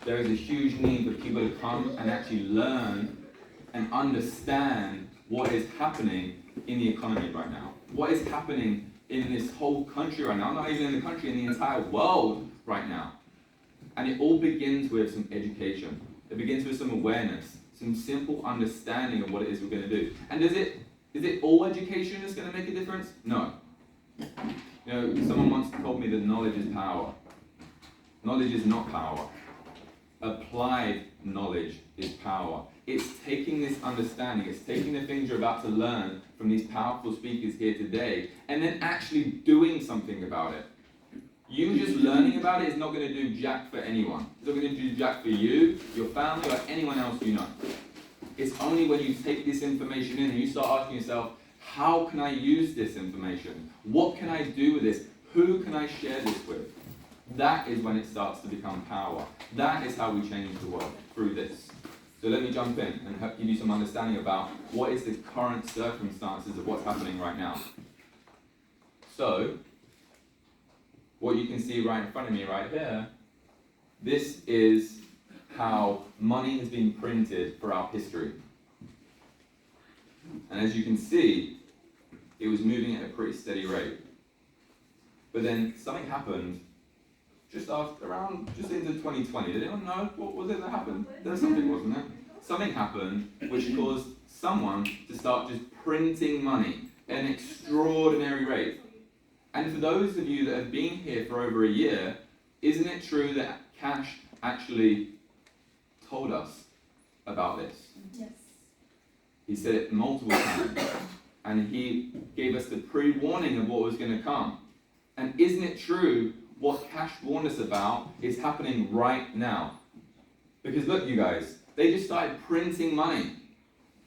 there is a huge need for people to come and actually learn and understand what is happening in the economy right now. What is happening in this whole country right now, not even in the country, in the entire world right now. And it all begins with some education. It begins with some awareness, some simple understanding of what it is we're going to do. And is it all education that's going to make a difference? No. You know, someone once told me that knowledge is power. Knowledge is not power. Applied knowledge is power. It's taking this understanding, it's taking the things you're about to learn from these powerful speakers here today, and then actually doing something about it. You just learning about it is not going to do jack for anyone. It's not going to do jack for you, your family, or anyone else you know. It's only when you take this information in and you start asking yourself, how can I use this information? What can I do with this? Who can I share this with? That is when it starts to become power. That is how we change the world, through this. So let me jump in and give you some understanding about what is the current circumstances of what's happening right now. So, what you can see right in front of me right here, this is how money has been printed throughout history. And as you can see, it was moving at a pretty steady rate. But then something happened just into 2020. Did anyone know what was it that happened? There was something, wasn't there? Something happened which caused someone to start just printing money at an extraordinary rate. And for those of you that have been here for over a year, isn't it true that Cash actually told us about this? Yes. He said it multiple times, and he gave us the pre-warning of what was going to come. And isn't it true what Cash warned us about is happening right now? Because look, you guys, they just started printing money.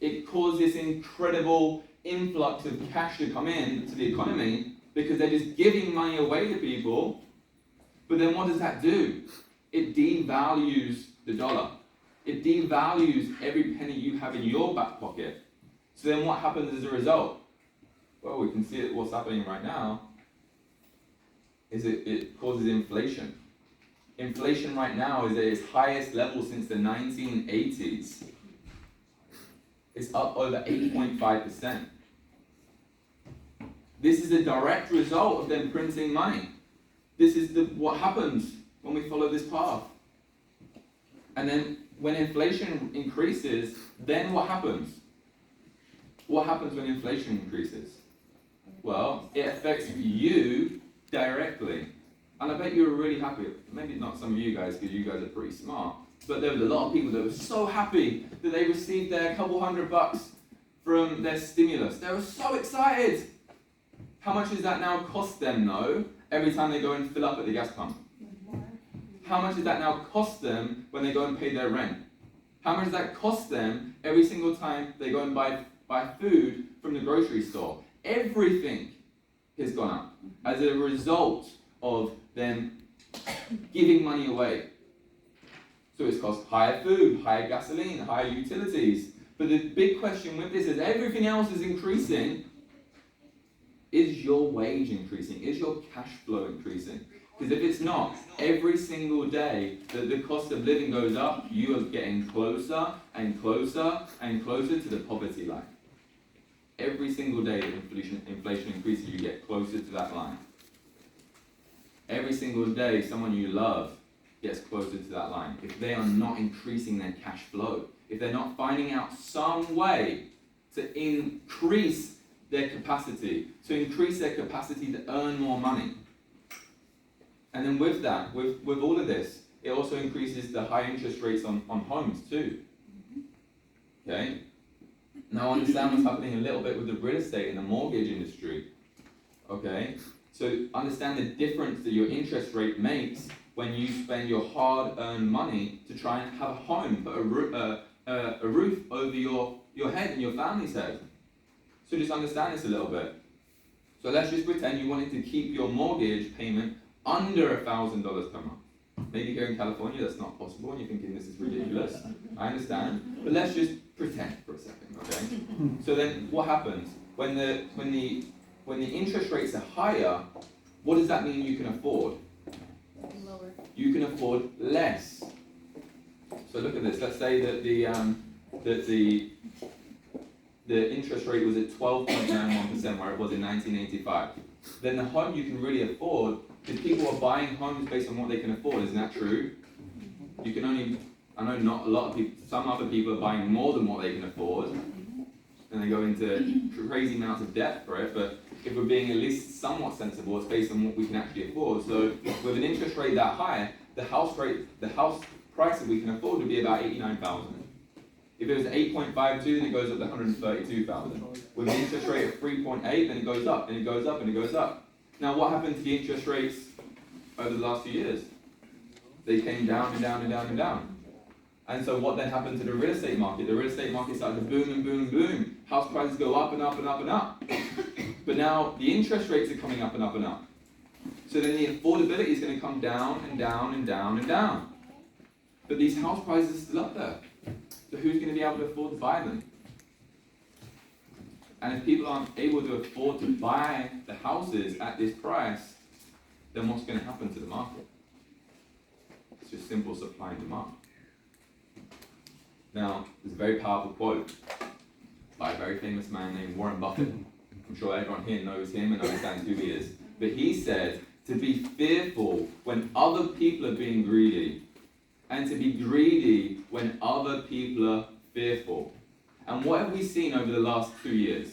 It caused this incredible influx of cash to come in to the economy because they're just giving money away to people. But then what does that do? It devalues the dollar. It devalues every penny you have in your back pocket. So then what happens as a result? Well, we can see it, what's happening right now is it causes inflation. Inflation right now is at its highest level since the 1980s. It's up over 8.5%. This is a direct result of them printing money. This is what happens when we follow this path. And then when inflation increases, then what happens? What happens when inflation increases? Well, it affects you directly. And I bet you were really happy. Maybe not some of you guys, because you guys are pretty smart. But there was a lot of people that were so happy that they received their couple $100 from their stimulus. They were so excited. How much does that now cost them, though, every time they go and fill up at the gas pump? How much does that now cost them when they go and pay their rent? How much does that cost them every single time they go and buy food from the grocery store? Everything has gone up as a result of them giving money away. So it's cost higher food, higher gasoline, higher utilities. But the big question with this is everything else is increasing. Is your wage increasing? Is your cash flow increasing? Because if it's not, every single day that the cost of living goes up, you are getting closer and closer and closer to the poverty line. Every single day that inflation increases, you get closer to that line. Every single day, someone you love gets closer to that line. If they are not increasing their cash flow, if they're not finding out some way to increase their capacity, to earn more money. And then with that, with all of this, it also increases the high interest rates on homes too. Okay? Now understand what's happening a little bit with the real estate and the mortgage industry. Okay? So understand the difference that your interest rate makes when you spend your hard-earned money to try and have a home, put a roof over your head and your family's head. So just understand this a little bit. So let's just pretend you wanted to keep your mortgage payment under $1,000 per month. Maybe here in California that's not possible and you're thinking this is ridiculous. I understand. But let's just pretend for a second, okay? So then what happens? When the interest rates are higher, what does that mean you can afford? Lower. You can afford less. look at this. Let's say that the interest rate was at 12.91% where it was in 1985. Then the home you can really afford, because people are buying homes based on what they can afford. Isn't that true? You can only, I know not a lot of people, some other people are buying more than what they can afford, and they go into crazy amounts of debt for it, but if we're being at least somewhat sensible, it's based on what we can actually afford. So with an interest rate that high, the house price that we can afford would be about 89,000. If it was 8.52, then it goes up to 132,000. With an interest rate of 3.8, then it goes up, and it goes up, and it goes up. Now, what happened to the interest rates over the last few years? They came down and down and down and down. And so what then happened to the real estate market? The real estate market started to boom and boom and boom. House prices go up and up and up and up. But now the interest rates are coming up and up and up. So then the affordability is going to come down and down and down and down. But these house prices are still up there. So who's going to be able to afford to buy them? And if people aren't able to afford to buy the houses at this price, then what's going to happen to the market? It's just simple supply and demand. Now, there's a very powerful quote by a very famous man named Warren Buffett. I'm sure everyone here knows him and understands who he is. But he said, to be fearful when other people are being greedy, and to be greedy when other people are fearful. And what have we seen over the last 2 years?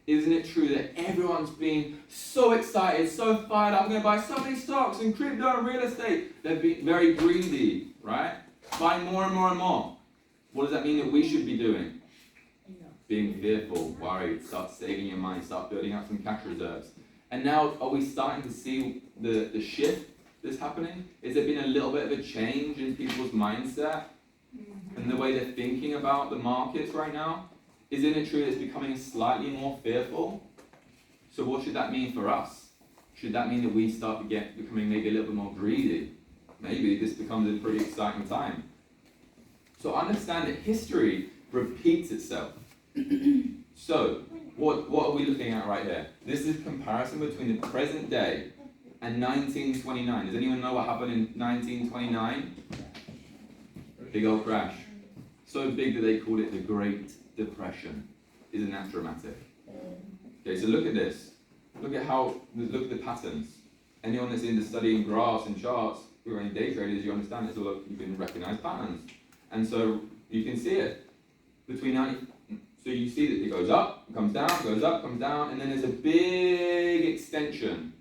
Isn't it true that everyone's been so excited, so fired up, I'm going to buy so many stocks and crypto and real estate. They've been very greedy, right? Buying more and more and more. What does that mean that we should be doing? Being fearful, worried, start saving your money, start building up some cash reserves. And now, are we starting to see the shift that's happening? Is there been a little bit of a change in people's mindset and the way they're thinking about the markets right now? Isn't it true that it's becoming slightly more fearful? So what should that mean for us? Should that mean that we start becoming maybe a little bit more greedy? Maybe this becomes a pretty exciting time. So understand that history repeats itself. So, what are we looking at right here? This is a comparison between the present day and 1929. Does anyone know what happened in 1929? Big old crash. So big that they called it the Great Depression. Isn't that dramatic? Okay, so look at this. Look at the patterns. Anyone that's into studying graphs and charts, who are any day traders, you understand this. You can recognize patterns. And so you can see it. So you see that it goes up, comes down, goes up, comes down, and then there's a big extension.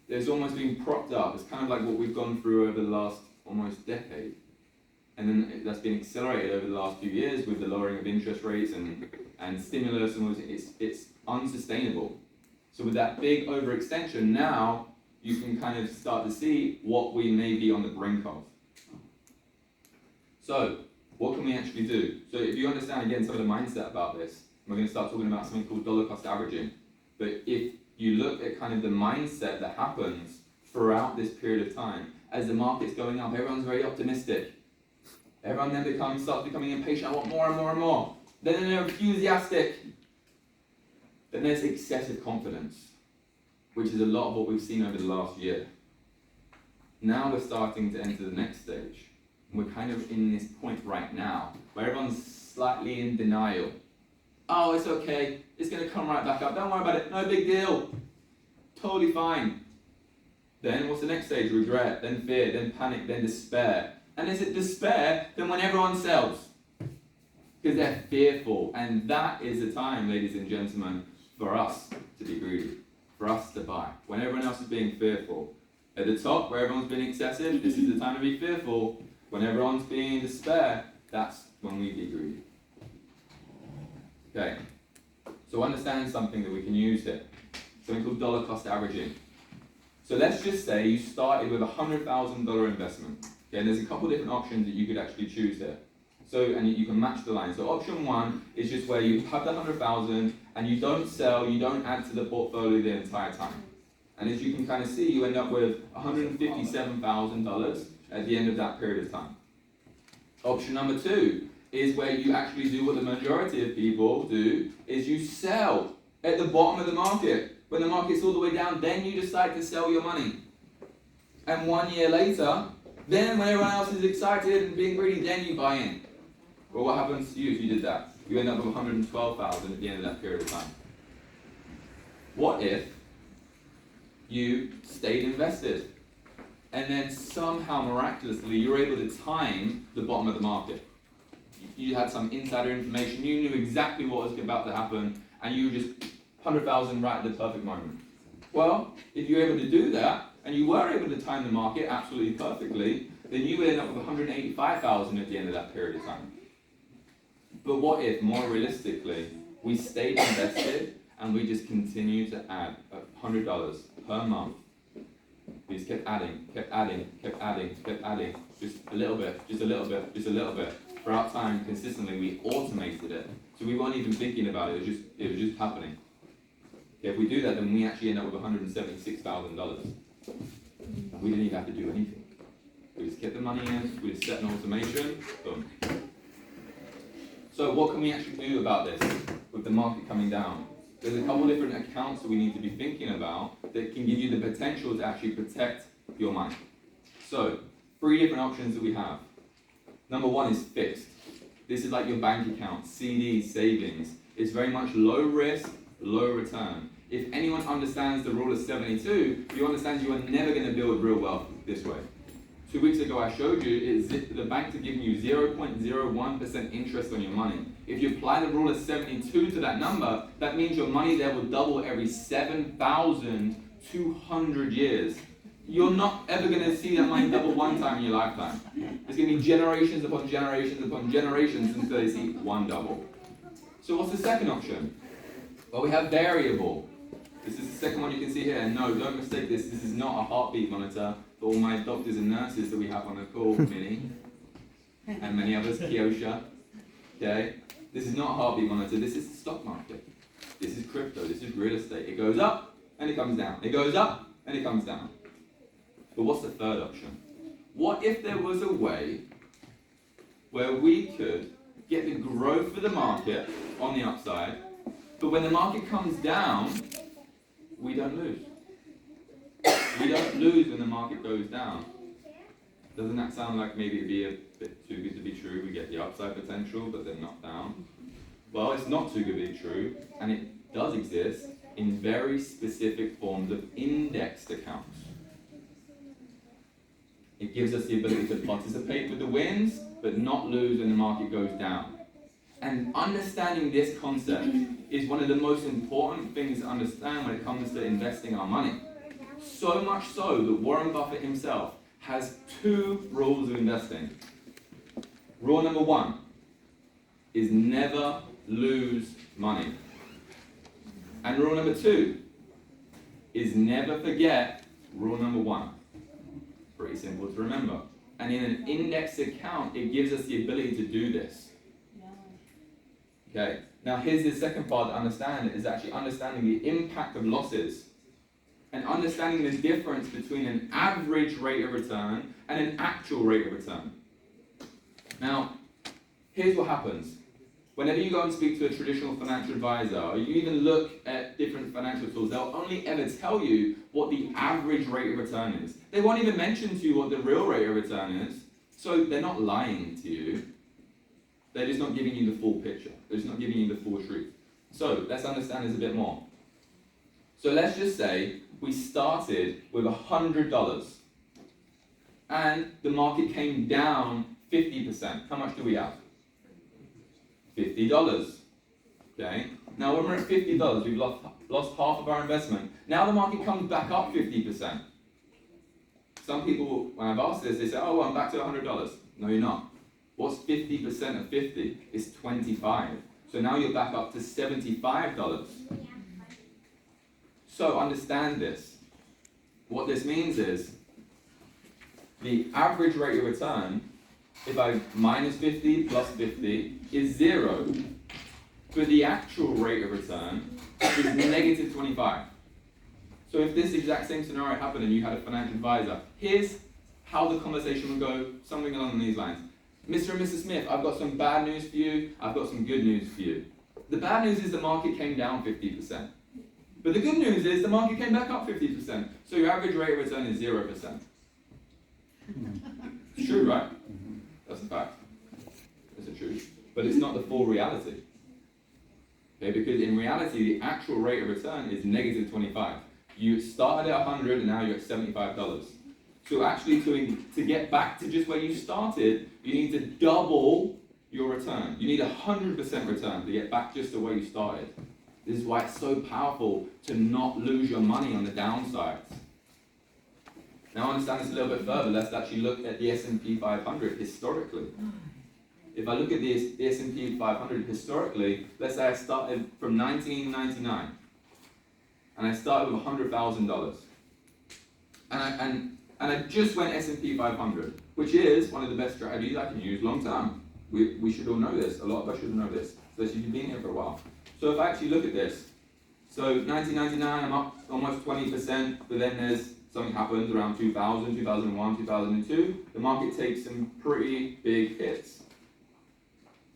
There's almost been propped up. It's kind of like what we've gone through over the last almost decade. And then that's been accelerated over the last few years with the lowering of interest rates and stimulus, and it's unsustainable. So with that big overextension, now you can kind of start to see what we may be on the brink of. So, what can we actually do? So if you understand again some of the mindset about this, we're going to start talking about something called dollar cost averaging. But if you look at kind of the mindset that happens throughout this period of time, as the market's going up, everyone's very optimistic. Everyone then starts becoming impatient. I want more and more and more. Then they're enthusiastic. Then there's excessive confidence, which is a lot of what we've seen over the last year. Now we're starting to enter the next stage. We're kind of in this point right now where everyone's slightly in denial. Oh, it's okay. It's going to come right back up. Don't worry about it. No big deal. Totally fine. Then what's the next stage? Regret, then fear, then panic, then despair. And is it despair? Then when everyone sells. Because they're fearful. And that is the time, ladies and gentlemen, for us to be greedy. For us to buy. When everyone else is being fearful. At the top, where everyone's being excessive, this is the time to be fearful. When everyone's being in despair, that's when we be greedy. Okay. So understand something that we can use here. Something called dollar cost averaging. So let's just say you started with a $100,000 investment. Okay, and there's a couple different options that you could actually choose here. So, and you can match the line. So option one is just where you have the 100,000 and you don't sell, you don't add to the portfolio the entire time. And as you can kind of see, you end up with $157,000 at the end of that period of time. Option number two is where you actually do what the majority of people do, is you sell at the bottom of the market. When the market's all the way down, then you decide to sell your money. And 1 year later, Then when everyone else is excited and being greedy, then you buy in. Well, what happens to you if you did that? You end up with 112,000 at the end of that period of time. What if you stayed invested and then somehow miraculously you're able to time the bottom of the market? You had some insider information, you knew exactly what was about to happen, and you just 100,000 right at the perfect moment. Well, if you're able to do that, and you were able to time the market absolutely perfectly, then you would end up with 185,000 at the end of that period of time. But what if, more realistically, we stayed invested and we just continued to add $100 per month? We just kept adding, just a little bit, just a little bit, just a little bit. Throughout time, consistently, we automated it. So we weren't even thinking about it, it was just happening. Okay, if we do that, then we actually end up with $176,000. We didn't even have to do anything. We just kept the money in, we just set an automation, boom. So what can we actually do about this with the market coming down? There's a couple different accounts that we need to be thinking about that can give you the potential to actually protect your money. So, 3 different options that we have. Number 1 is fixed. This is like your bank account, CDs, savings. It's very much low risk, low return. If anyone understands the rule of 72, you understand you are never going to build real wealth this way. 2 weeks ago I showed you the banks are giving you 0.01% interest on your money. If you apply the rule of 72 to that number, that means your money there will double every 7,200 years. You're not ever going to see that money double one time in your lifetime. It's going to be generations upon generations upon generations until they see one double. So what's the second option? Well, we have variable. This is the second one you can see here. And no, don't mistake this. This is not a heartbeat monitor for all my doctors and nurses that we have on the call, Minnie, and many others, Kiosha. Okay? This is not a heartbeat monitor. This is the stock market. This is crypto. This is real estate. It goes up and it comes down. It goes up and it comes down. But what's the third option? What if there was a way where we could get the growth of the market on the upside, but when the market comes down, we don't lose. We don't lose when the market goes down. Doesn't that sound like maybe it'd be a bit too good to be true? We get the upside potential, but then not down. Well, it's not too good to be true, and it does exist in very specific forms of indexed accounts. It gives us the ability to participate with the wins, but not lose when the market goes down. And understanding this concept is one of the most important things to understand when it comes to investing our money. So much so that Warren Buffett himself has 2 rules of investing. Rule number 1 is never lose money. And rule number 2 is never forget rule number 1. Pretty simple to remember. And in an index account, it gives us the ability to do this. Okay, now here's the second part to understand, is actually understanding the impact of losses and understanding the difference between an average rate of return and an actual rate of return. Now, here's what happens. Whenever you go and speak to a traditional financial advisor, or you even look at different financial tools, they'll only ever tell you what the average rate of return is. They won't even mention to you what the real rate of return is. So they're not lying to you. They're just not giving you the full picture. They're just not giving you the full truth. So let's understand this a bit more. So let's just say we started with $100 and the market came down 50%. How much do we have? $50. Okay? Now when we're at $50, we've lost half of our investment. Now the market comes back up 50%. Some people, when I've asked this, they say, oh, well, I'm back to $100. No, you're not. What's 50% of 50? It's 25. So now you're back up to $75. So understand this. What this means is the average rate of return, if I minus 50 plus 50, is 0. But the actual rate of return is negative 25. So if this exact same scenario happened and you had a financial advisor, here's how the conversation would go, something along these lines. Mr. and Mrs. Smith, I've got some bad news for you, I've got some good news for you. The bad news is the market came down 50%. But the good news is the market came back up 50%. So your average rate of return is 0%. It's true, right? That's a fact. It's a truth. But it's not the full reality. Okay, because in reality, the actual rate of return is negative 25. You started at 100 and now you're at $75. So actually to get back to just where you started, you need to double your return. You need 100% return to get back just to where you started. This is why it's so powerful to not lose your money on the downsides. Now understand this a little bit further. Let's actually look at the S&P 500 historically. If I look at the S&P 500 historically, let's say I started from 1999, and I started with $100,000, and I just went S&P 500, which is one of the best strategies I can use long term. We should all know this. A lot of us should know this, especially if you've been here for a while. So if I actually look at this, so 1999, I'm up almost 20%, but then there's something happens around 2000, 2001, 2002. The market takes some pretty big hits.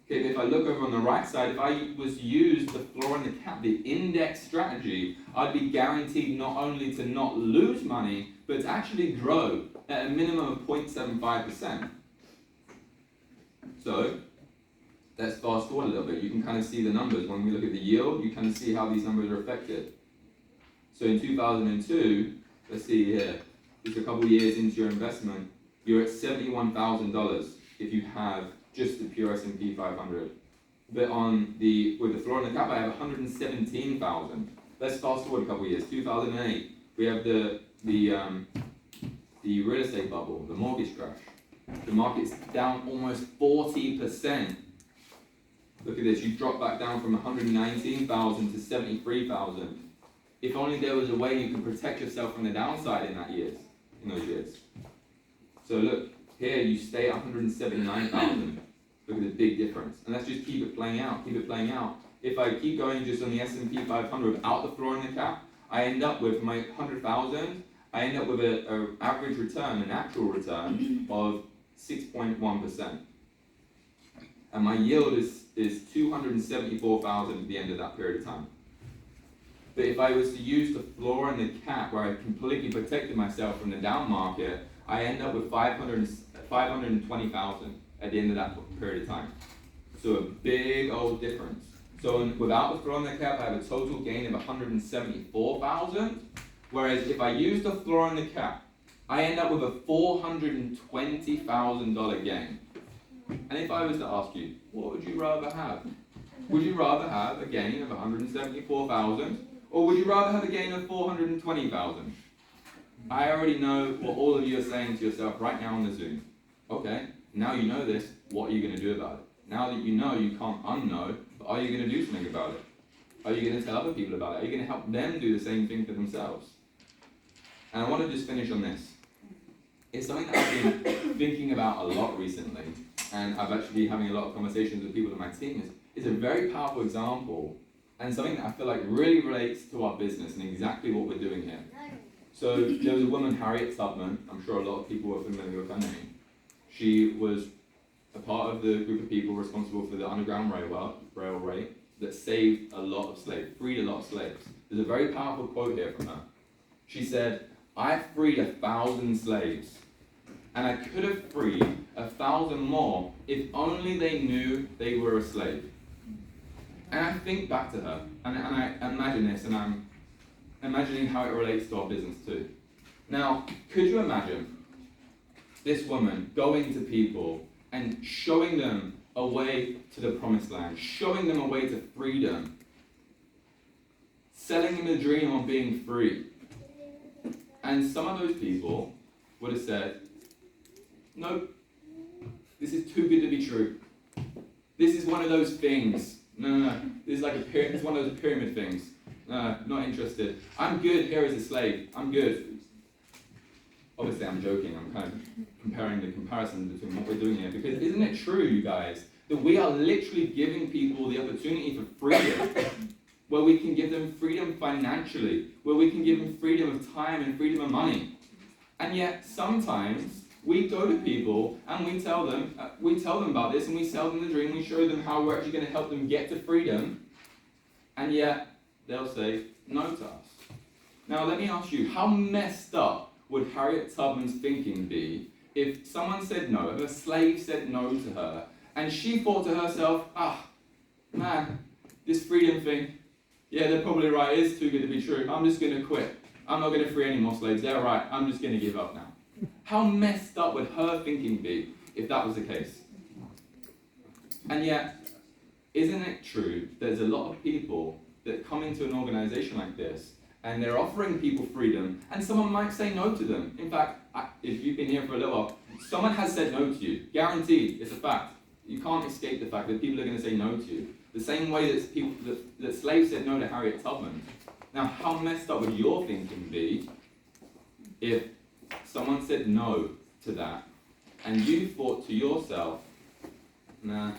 Okay, if I look over on the right side, if I was to use the floor and the cap, the index strategy, I'd be guaranteed not only to not lose money, but to actually grow at a minimum of 0.75%. So, let's fast forward a little bit. You can kind of see the numbers. When we look at the yield, you kind of see how these numbers are affected. So in 2002, let's see here, just a couple of years into your investment, you're at $71,000 if you have just the pure S&P 500. But with the floor and the cap, I have 117,000. Let's fast forward a couple of years. 2008, we have the real estate bubble, the mortgage crash. The market's down almost 40%. Look at this, you drop back down from 119,000 to 73,000. If only there was a way you could protect yourself from the downside in those years. So look, here you stay at 179,000. Look at the big difference. And let's just keep it playing out, If I keep going just on the S&P 500 without the floor and the cap, I end up with my 100,000, I end up with an average return, an actual return of 6.1%. And my yield is 274,000 at the end of that period of time. But if I was to use the floor and the cap where I completely protected myself from the down market, I end up with 520,000 at the end of that period of time. So a big old difference. So without the floor and the cap, I have a total gain of 174,000. Whereas if I use the floor and the cap, I end up with a $420,000 gain. And if I was to ask you, what would you rather have? Would you rather have a gain of 174,000, or would you rather have a gain of 420,000? I already know what all of you are saying to yourself right now on the Zoom. Okay, now you know this, what are you going to do about it? Now that you know, you can't unknow, but are you going to do something about it? Are you going to tell other people about it? Are you going to help them do the same thing for themselves? And I want to just finish on this. It's something that I've been thinking about a lot recently, and I've actually been having a lot of conversations with people in my team. It's a very powerful example, and something that I feel like really relates to our business and exactly what we're doing here. So there was a woman, Harriet Tubman. I'm sure a lot of people are familiar with her name. She was a part of the group of people responsible for the Underground Railway that saved a lot of slaves, freed a lot of slaves. There's a very powerful quote here from her. She said, "I freed 1,000 slaves, and I could have freed 1,000 more if only they knew they were a slave." And I think back to her, and I imagine this, and I'm imagining how it relates to our business too. Now, could you imagine this woman going to people and showing them a way to the promised land, showing them a way to freedom, selling them the dream of being free? And some of those people would have said, "Nope, this is too good to be true. This is one of those things. No. This is like it's one of those pyramid things. No, not interested. I'm good here as a slave. I'm good." Obviously, I'm joking. I'm kind of comparing the comparison between what we're doing here. Because isn't it true, you guys, that we are literally giving people the opportunity for freedom, where we can give them freedom financially, where we can give them freedom of time and freedom of money. And yet, sometimes, we go to people and we tell them about this, and we sell them the dream, we show them how we're actually going to help them get to freedom, and yet they'll say no to us. Now let me ask you, how messed up would Harriet Tubman's thinking be if someone said no, if a slave said no to her, and she thought to herself, man, this freedom thing, yeah, they're probably right, it is too good to be true. I'm just going to quit. I'm not going to free any more slaves. They're right. I'm just going to give up now. How messed up would her thinking be if that was the case? And yet, isn't it true there's a lot of people that come into an organization like this and they're offering people freedom and someone might say no to them? In fact, if you've been here for a little while, someone has said no to you. Guaranteed, it's a fact. You can't escape the fact that people are going to say no to you. The same way that slaves said no to Harriet Tubman. Now, how messed up would your thinking be if someone said no to that and you thought to yourself, nah,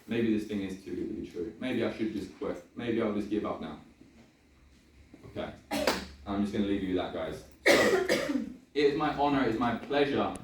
maybe this thing is too good to be true. Maybe I should just quit. Maybe I'll just give up now. Okay, I'm just going to leave you with that, guys. So, it is my honor, it is my pleasure